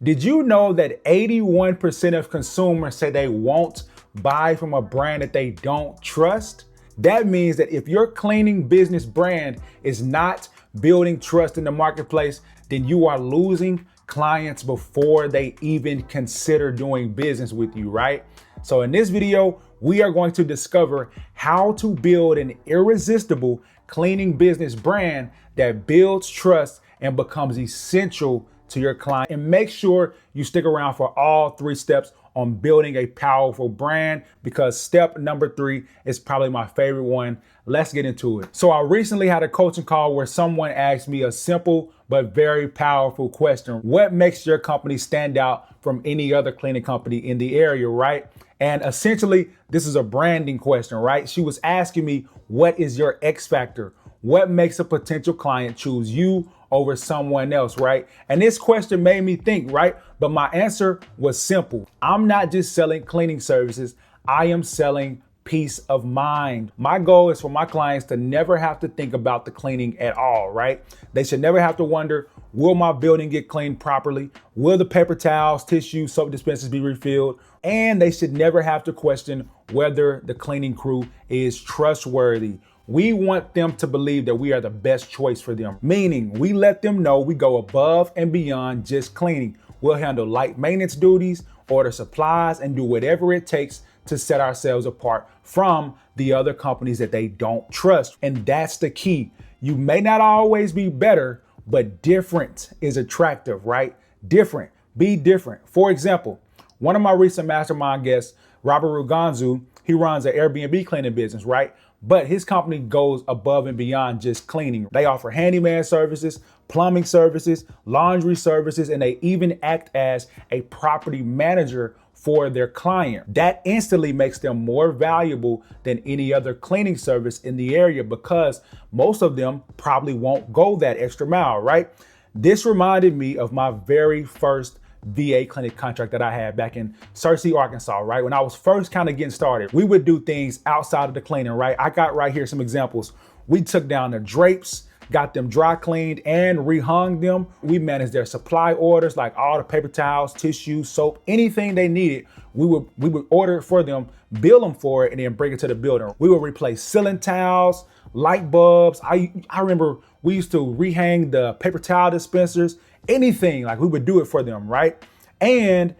Did you know that 81% of consumers say they won't buy from a brand that they don't trust? That means that if your cleaning business brand is not building trust in the marketplace, then you are losing clients before they even consider doing business with you, right? So in this video, we are going to discover how to build an irresistible cleaning business brand that builds trust and becomes essential to your client. And make sure you stick around for all 3 steps on building a powerful brand, because step number 3 is probably my favorite one. Let's get into it. So I recently had a coaching call where someone asked me a simple but very powerful question. What makes your company stand out from any other cleaning company in the area, right? And essentially, this is a branding question, right? She was asking me, what is your X factor? What makes a potential client choose you over someone else, right? And this question made me think, right? But my answer was simple. I'm not just selling cleaning services. I am selling peace of mind. My goal is for my clients to never have to think about the cleaning at all, right? They should never have to wonder, will my building get cleaned properly? Will the paper towels, tissue, soap dispensers be refilled? And they should never have to question whether the cleaning crew is trustworthy. We want them to believe that we are the best choice for them, meaning we let them know we go above and beyond just cleaning. We'll handle light maintenance duties, order supplies, and do whatever it takes to set ourselves apart from the other companies that they don't trust. And that's the key. You may not always be better, but different is attractive, right? Different. Be different. For example, one of my recent mastermind guests, Robert Ruganzu, he runs an Airbnb cleaning business, right? But his company goes above and beyond just cleaning. They offer handyman services, plumbing services, laundry services, and they even act as a property manager for their client. That instantly makes them more valuable than any other cleaning service in the area, because most of them probably won't go that extra mile, right? This reminded me of my very first VA clinic contract that I had back in Searcy, Arkansas, right? When I was first kind of getting started, we would do things outside of the cleaning, right? I got right here some examples. We took down the drapes, got them dry cleaned and rehung them. We managed their supply orders, like all the paper towels, tissue, soap, anything they needed. We would order it for them, bill them for it, and then bring it to the building. We would replace ceiling towels, light bulbs. I remember we used to rehang the paper towel dispensers, anything, like we would do it for them, right? And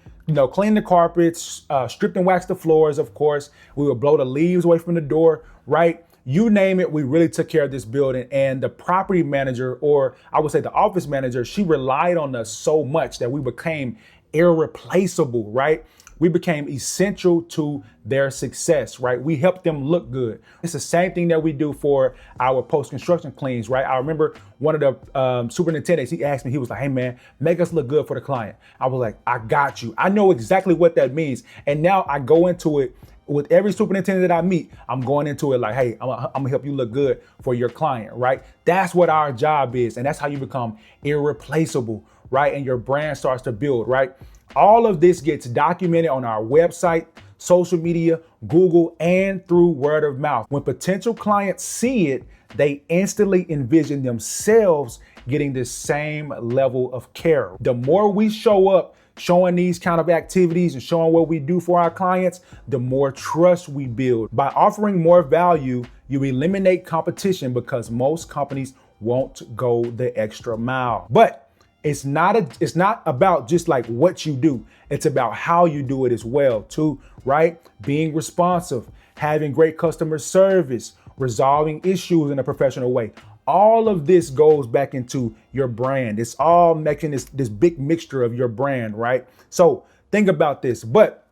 clean the carpets, strip and wax the floors, of course. We would blow the leaves away from the door, right? You name it, we really took care of this building. And the property manager, or I would say the office manager, she relied on us so much that we became irreplaceable, right? We became essential to their success, right? We helped them look good. It's the same thing that we do for our post-construction cleans, right? I remember one of the superintendents, he asked me, he was like, hey man, make us look good for the client. I was like, I got you. I know exactly what that means. And now I go into it with every superintendent that I meet. I'm going into it like, hey, I'm gonna help you look good for your client, right? That's what our job is. And that's how you become irreplaceable, right? And your brand starts to build, right? All of this gets documented on our website, social media, Google, and through word of mouth. When potential clients see it, they instantly envision themselves getting the same level of care. The more we show up showing these kind of activities and showing what we do for our clients, the more trust we build. By offering more value, you eliminate competition, because most companies won't go the extra mile. But it's not about just like what you do. It's about how you do it as well too, right? Being responsive, having great customer service, resolving issues in a professional way. All of this goes back into your brand. It's all making this big mixture of your brand, right? So think about this. But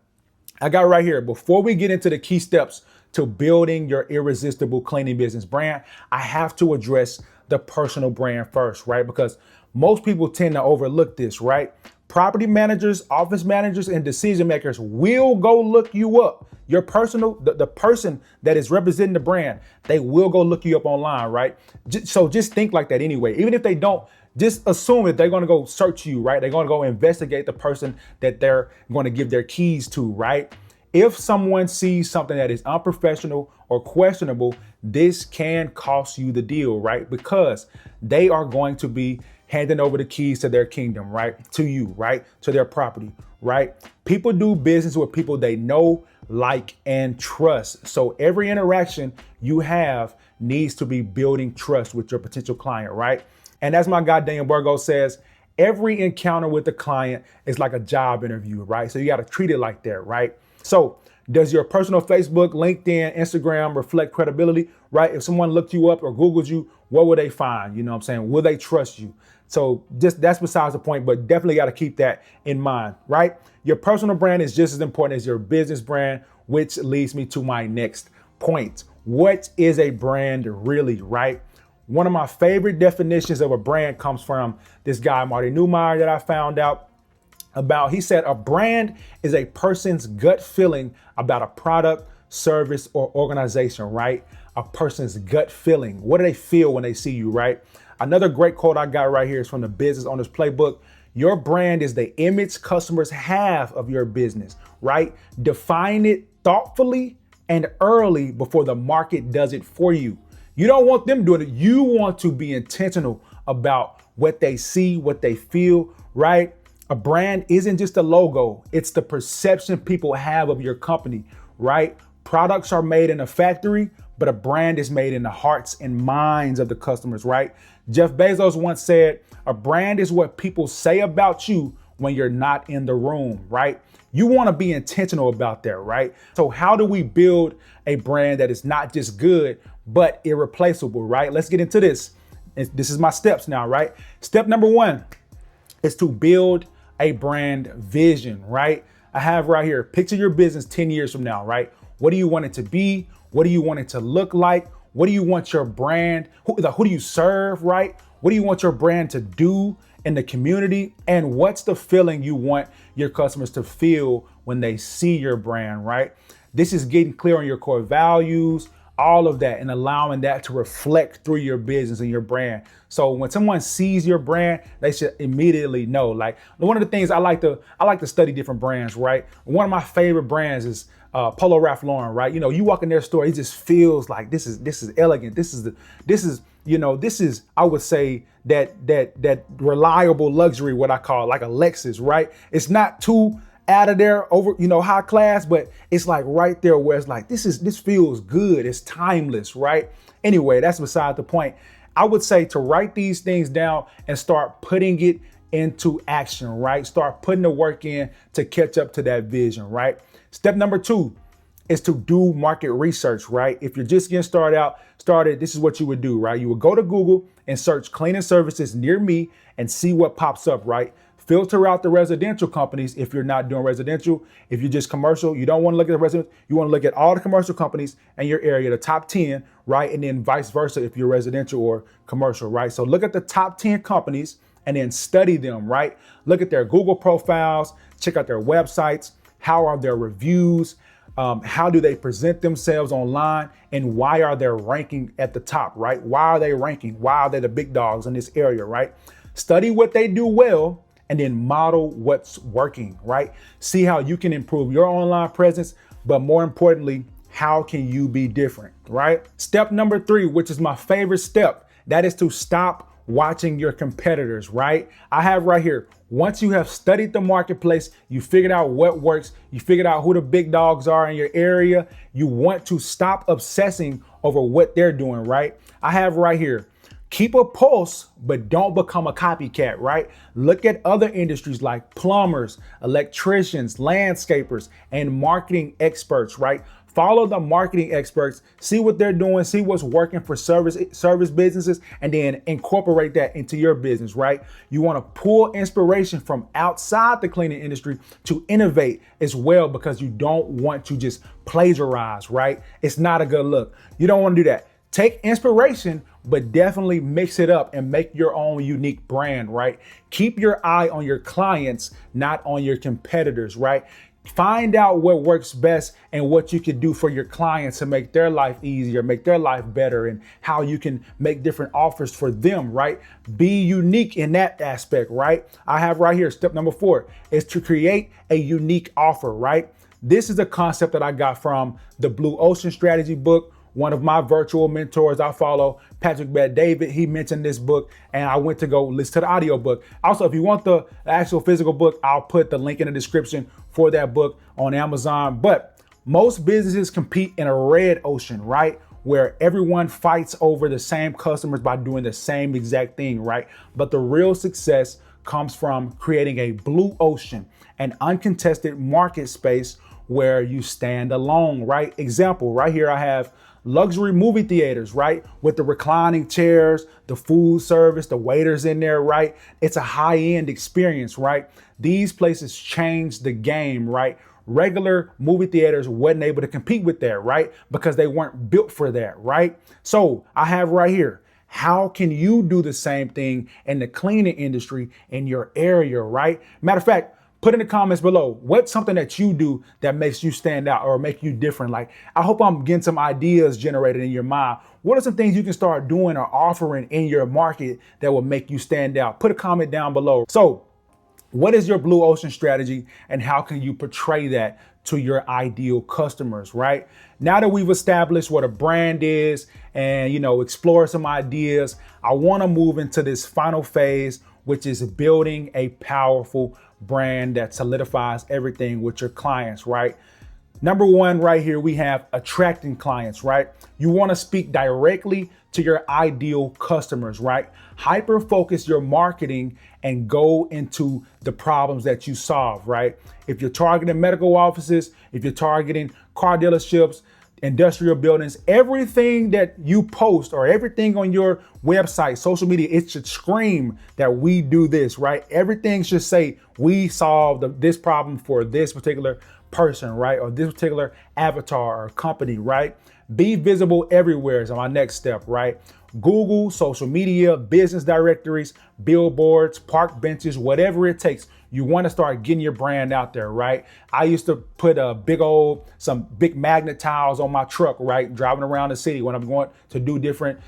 I got right here, before we get into the key steps to building your irresistible cleaning business brand, I have to address the personal brand first, right? Because most people tend to overlook this, right? Property managers, office managers, and decision makers will go look you up. Your personal, the person that is representing the brand, they will go look you up online, right? So just think like that anyway. Even if they don't, just assume that they're going to go search you, right? They're going to go investigate the person that they're going to give their keys to, right? If someone sees something that is unprofessional or questionable, this can cost you the deal, right? Because they are going to be handing over the keys to their kingdom, right? To you, right? To their property, right? People do business with people they know, like, and trust. So every interaction you have needs to be building trust with your potential client, right? And as my guy Daniel Burgo says, every encounter with the client is like a job interview, right? So you got to treat it like that, right? So does your personal Facebook, LinkedIn, Instagram reflect credibility, right? If someone looked you up or Googled you, what will they find? You know what I'm saying? Will they trust you? So just that's besides the point, but definitely got to keep that in mind, right? Your personal brand is just as important as your business brand, which leads me to my next point. What is a brand really, right? One of my favorite definitions of a brand comes from this guy, Marty Neumeier, that I found out about. He said a brand is a person's gut feeling about a product, service, or organization, right? A person's gut feeling. What do they feel when they see you, right? Another great quote I got right here is from the Business Owner's Playbook. Your brand is the image customers have of your business, right? Define it thoughtfully and early before the market does it for you. You don't want them doing it. You want to be intentional about what they see, what they feel, right? A brand isn't just a logo. It's the perception people have of your company, right? Products are made in a factory, but a brand is made in the hearts and minds of the customers, right? Jeff Bezos once said, a brand is what people say about you when you're not in the room, right? You want to be intentional about that, right? So how do we build a brand that is not just good, but irreplaceable, right? Let's get into this. This is my steps now, right? Step number one is to build a brand vision, right? I have right here, picture your business 10 years from now, right? What do you want it to be? What do you want it to look like? What do you want your brand, who do you serve, right? What do you want your brand to do in the community? And what's the feeling you want your customers to feel when they see your brand, right? This is getting clear on your core values, all of that, and allowing that to reflect through your business and your brand. So when someone sees your brand, they should immediately know. Like, one of the things I like to study different brands, right? One of my favorite brands is Polo Ralph Lauren, right? You know, you walk in their store, it just feels like this is elegant. This is I would say that reliable luxury, what I call like a Lexus, right? It's not too out of there over, high class, but it's like right there where it's like, this feels good. It's timeless, right? Anyway, that's beside the point. I would say to write these things down and start putting it into action, right? Start putting the work in to catch up to that vision, right? Step number two is to do market research, right? If you're just getting started, this is what you would do, right? You would go to Google and search cleaning services near me and see what pops up, right? Filter out the residential companies if you're not doing residential. If you're just commercial, you don't want to look at the residential. You want to look at all the commercial companies in your area, the top 10, right? And then vice versa if you're residential or commercial, right? So look at the top 10 companies and then study them, right? Look at their Google profiles, check out their websites. How are their reviews? How do they present themselves online? And why are they ranking at the top, right? Why are they ranking? Why are they the big dogs in this area, right? Study what they do well and then model what's working, right? See how you can improve your online presence, but more importantly, how can you be different, right? Step number three, which is my favorite step, that is to stop watching your competitors, right? I have right here, once you have studied the marketplace, you figured out what works, you figured out who the big dogs are in your area, you want to stop obsessing over what they're doing, right? I have right here, keep a pulse, but don't become a copycat, right? Look at other industries like plumbers, electricians, landscapers, and marketing experts, right? Follow the marketing experts, see what they're doing, see what's working for service businesses, and then incorporate that into your business, right? You want to pull inspiration from outside the cleaning industry to innovate as well, because you don't want to just plagiarize, right? It's not a good look. You don't want to do that. Take inspiration, but definitely mix it up and make your own unique brand, right? Keep your eye on your clients, not on your competitors, right? Find out what works best and what you can do for your clients to make their life easier, make their life better, and how you can make different offers for them, right? Be unique in that aspect, right? I have right here, step number 4 is to create a unique offer, right? This is a concept that I got from the Blue Ocean Strategy book, One of my virtual mentors I follow, Patrick Bet-David, he mentioned this book and I went to go listen to the audiobook. Also, if you want the actual physical book, I'll put the link in the description for that book on Amazon. But most businesses compete in a red ocean, right? Where everyone fights over the same customers by doing the same exact thing, right? But the real success comes from creating a blue ocean, an uncontested market space where you stand alone, right? Example, right here I have luxury movie theaters, right? With the reclining chairs, the food service, the waiters in there, right? It's a high-end experience, right? These places change the game, right? Regular movie theaters wasn't able to compete with that, right? Because they weren't built for that, right? So I have right here, how can you do the same thing in the cleaning industry in your area, right? Matter of fact, put in the comments below, what's something that you do that makes you stand out or make you different? Like, I hope I'm getting some ideas generated in your mind. What are some things you can start doing or offering in your market that will make you stand out? Put a comment down below. So, what is your blue ocean strategy and how can you portray that to your ideal customers, right? Now that we've established what a brand is and, explore some ideas, I want to move into this final phase, which is building a powerful brand that solidifies everything with your clients, right? Number one, right here, we have attracting clients, right? You want to speak directly to your ideal customers, right? Hyper focus your marketing and go into the problems that you solve, right? If you're targeting medical offices, if you're targeting car dealerships, industrial buildings, everything that you post or everything on your website, social media, it should scream that we do this, right? Everything should say we solved this problem for this particular person, right? Or this particular avatar or company, right? Be visible everywhere is my next step, right? Google, social media, business directories, billboards, park benches, whatever it takes. You want to start getting your brand out there, right? I used to put some big magnet tiles on my truck, right? Driving around the city when I'm going to do different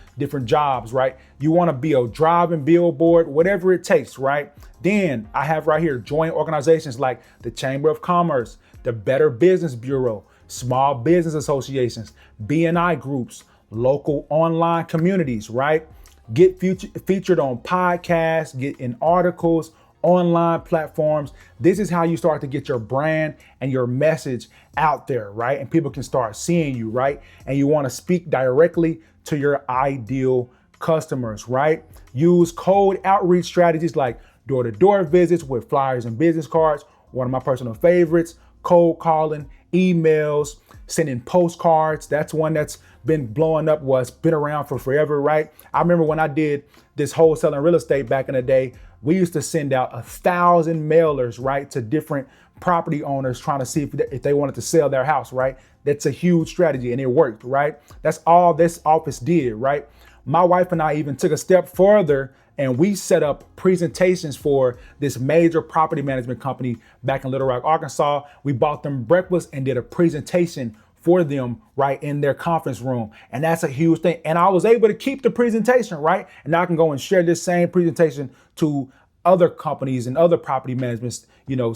jobs, right? You want to be a driving billboard, whatever it takes, right? Then I have right here, join organizations like the Chamber of Commerce, the Better Business Bureau, small business associations, B&I groups, local online communities, right? Get featured on podcasts, get in articles, online platforms. This is how you start to get your brand and your message out there, right? And people can start seeing you, right? And you want to speak directly to your ideal customers, right? Use cold outreach strategies like door-to-door visits with flyers and business cards. One of my personal favorites, cold calling, emails, sending postcards. That's one that's been blowing up, been around for forever, right? I remember when I did this wholesaling real estate back in the day, we used to send out 1,000 mailers, right, to different property owners trying to see if they wanted to sell their house, right? That's a huge strategy and it worked, right? That's all this office did, right? My wife and I even took a step further and we set up presentations for this major property management company back in Little Rock, Arkansas. We bought them breakfast and did a presentation for them right in their conference room. And that's a huge thing. And I was able to keep the presentation, right? And now I can go and share this same presentation to other companies and other property management,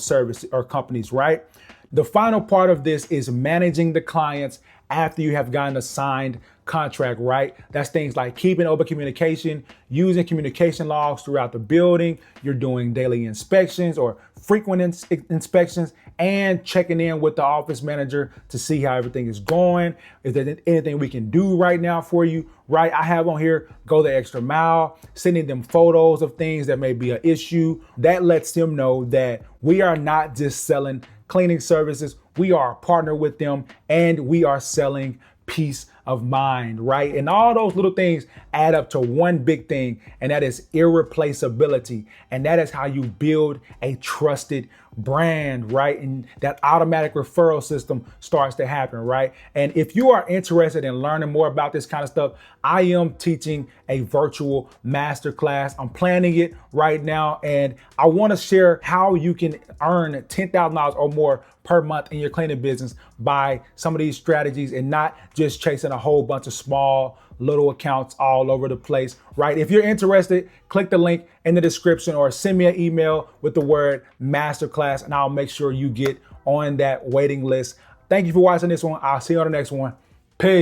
service or companies, right? The final part of this is managing the clients after you have gotten a signed contract, right? That's things like keeping open communication, using communication logs throughout the building. You're doing daily inspections or frequent inspections and checking in with the office manager to see how everything is going. Is there anything we can do right now for you, right? I have on here, go the extra mile, sending them photos of things that may be an issue. That lets them know that we are not just selling cleaning services. We are a partner with them and we are selling peace of mind, right? And all those little things add up to one big thing, and that is irreplaceability. And that is how you build a trusted brand, right? And that automatic referral system starts to happen, right? And if you are interested in learning more about this kind of stuff, I am teaching a virtual masterclass. I'm planning it right now, and I want to share how you can earn $10,000 or more per month in your cleaning business by some of these strategies and not just chasing a whole bunch of small little accounts all over the place, right? If you're interested, click the link in the description or send me an email with the word masterclass and I'll make sure you get on that waiting list. Thank you for watching this one. I'll see you on the next one. Peace.